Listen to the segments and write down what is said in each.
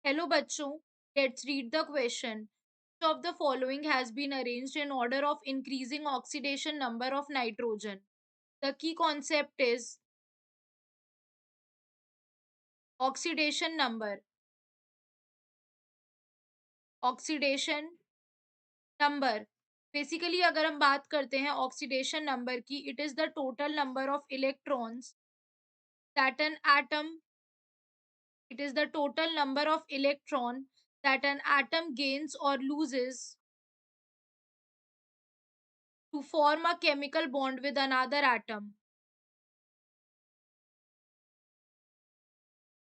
Hello bachcho, let's read the question. Which of the following has been arranged in order of increasing oxidation number of nitrogen? The key concept is oxidation number. Oxidation number. Basically अगर हम बात करते हैं oxidation number की, it is the total number of electrons that an atom it is the total number of electron that an atom gains or loses to form a chemical bond with another atom.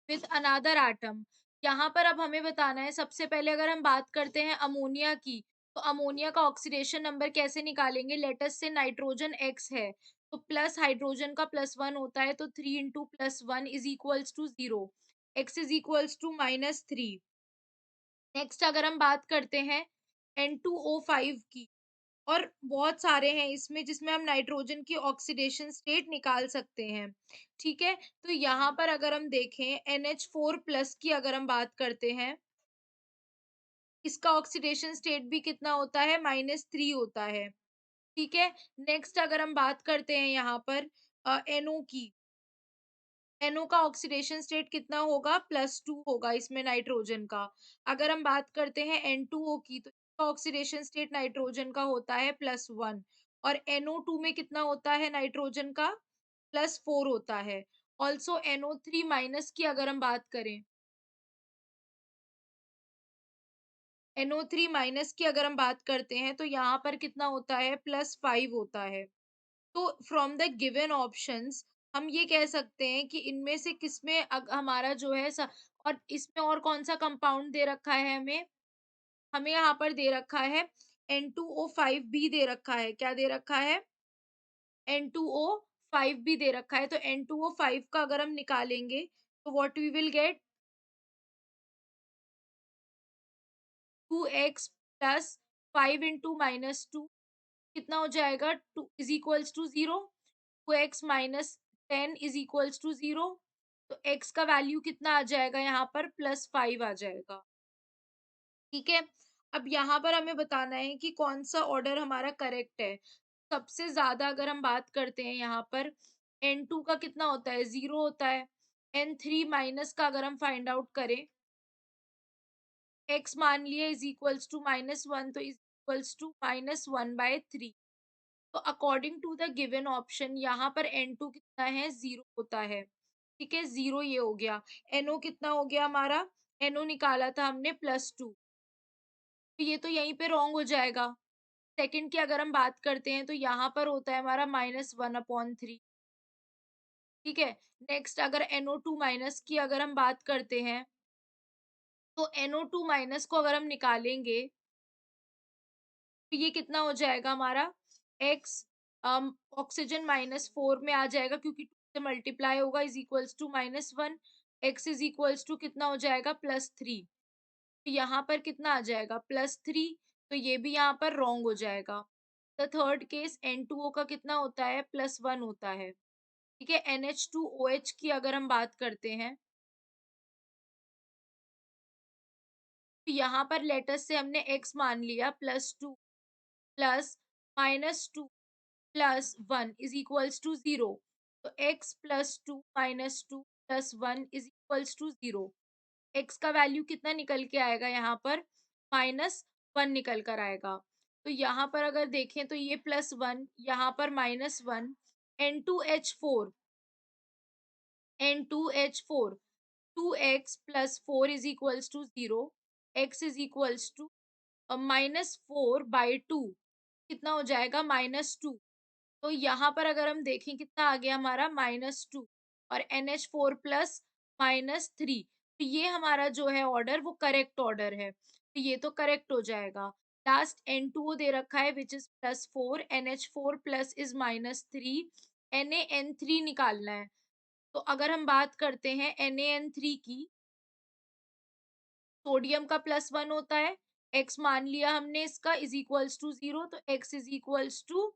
With another atom. यहाँ पर अब हमें बताना है, सबसे पहले अगर हम बात करते हैं अमोनिया की, तो अमोनिया का ऑक्सीडेशन नंबर कैसे निकालेंगे। लेटस से नाइट्रोजन एक्स है, तो प्लस हाइड्रोजन का +1 होता है, तो 3 into +1 is equals to 0। X is equals to -3। Next अगर हम बात करते हैं N2O5 की, और बहुत सारे हैं इसमें जिसमें हम नाइट्रोजन की ऑक्सीडेशन स्टेट निकाल सकते हैं। ठीक है, तो यहाँ पर अगर हम देखें NH4+ की अगर हम बात करते हैं, इसका ऑक्सीडेशन स्टेट भी कितना होता है, -3 होता है। ठीक है, नेक्स्ट अगर हम बात करते हैं यहाँ पर NO की, NO का ऑक्सीडेशन स्टेट कितना होगा, +2 होगा इसमें नाइट्रोजन का। अगर हम बात करते हैं N2O की, तो इसका ऑक्सीडेशन स्टेट नाइट्रोजन का होता है +1, और NO2 में कितना होता है नाइट्रोजन का, +4 होता है। ऑल्सो NO3- की अगर हम बात करें, NO3- की अगर हम बात करते हैं, तो यहाँ पर कितना होता है, +5 होता है। तो फ्रॉम द गिवन ऑप्शंस हम ये कह सकते हैं कि इनमें से किसमें हमारा जो है और इसमें और कौन सा कंपाउंड दे रखा है हमें। हमें यहाँ पर दे रखा है N2O5 भी दे रखा है। क्या दे रखा है, N2O5 भी दे रखा है। तो N2O5 का अगर हम निकालेंगे, तो what we will get, 2x plus 5 into -2 कितना हो जाएगा, 2 is equals to 0। 2x -10 is equals to 0। तो x का वैल्यू कितना आ जाएगा, यहाँ पर +5 आ जाएगा। ठीक है, अब यहाँ पर हमें बताना है कि कौन सा ऑर्डर हमारा करेक्ट है। सबसे ज्यादा अगर हम बात करते हैं यहाँ पर, N2 का कितना होता है, 0 होता है। N3- का अगर हम फाइंड आउट करें, x मान लिए इज इक्वल्स टू -1, तो इज इक्वल्स टू -1/3। तो according to the given option यहाँ पर N2 कितना है, 0 होता है। ठीक है, 0 ये हो गया। NO कितना हो गया हमारा, NO निकाला था हमने +2, तो ये तो यहीं पे रॉन्ग हो जाएगा। सेकंड की अगर हम बात करते हैं, तो यहाँ पर होता है हमारा -1/3। ठीक है, नेक्स्ट अगर NO2- की अगर हम बात करते हैं, तो NO2- को अगर हम निकालेंगे, तो ये कितना हो जाएगा हमारा, x ऑक्सीजन -4 में आ जाएगा, क्योंकि 2 से मल्टीप्लाई होगा, is equals to -1। x is equals to कितना हो जाएगा, +3। तो यहाँ पर कितना आ जाएगा, +3। तो ये भी यहाँ पर रॉन्ग हो जाएगा। द थर्ड केस N2O का कितना होता है, +1 होता है। ठीक है, NH2OH की अगर हम बात करते हैं, तो यहाँ पर लेटस से हमने x मान लिया, +2 plus -2 plus 1 is equals to 0। तो x +2 -2 plus 1 is equals to 0। x का वैल्यू कितना निकल के आएगा, यहाँ पर -1 निकल कर आएगा। तो यहाँ पर अगर देखें, तो ये +1, यहाँ पर -1। N2H4 N2H4 2x plus 4 is equals to 0। x is equals to -4/2 कितना हो जाएगा, -2। तो यहाँ पर अगर हम देखें, कितना आ गया हमारा, -2, और NH4+ -3। तो ये हमारा जो है ऑर्डर, वो करेक्ट ऑर्डर है। तो ये तो करेक्ट हो जाएगा। लास्ट N2O दे रखा है which is +4, NH4+ is -3, NaN3 निकालना है। तो अगर हम बात करते हैं NaN3 की, सोडियम का +1 होता है, x मान लिया हमने इसका इज इक्वल्स टू 0, तो x इज इक्वल्स टू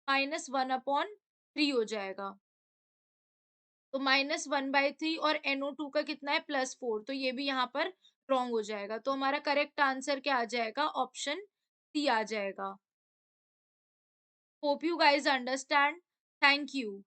-1/3 हो जाएगा। तो -1/3, और NO2 का कितना है, +4, तो ये भी यहाँ पर रॉन्ग हो जाएगा। तो हमारा करेक्ट आंसर क्या आ जाएगा? ऑप्शन सी आ जाएगा। Hope you guys understand. Thank you.